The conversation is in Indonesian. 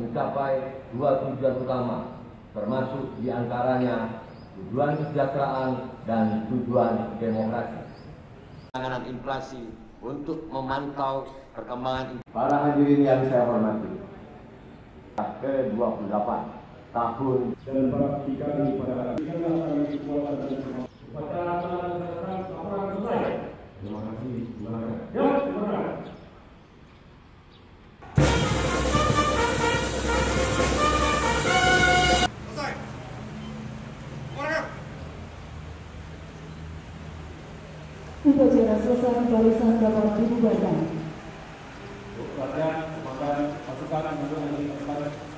mencapai dua tujuan utama, termasuk diantaranya tujuan kesejahteraan dan tujuan demokrasi. Penanganan inflasi untuk memantau perkembangan. Para hadirin yang saya hormati, ke-28 tahun dan praktikan pada upacara laporan selesai. Terima kasih. Ya, terima kasih. Selesai. Warga. Upacara selesai, barisan dapat dibubarkan. Kepada pasukan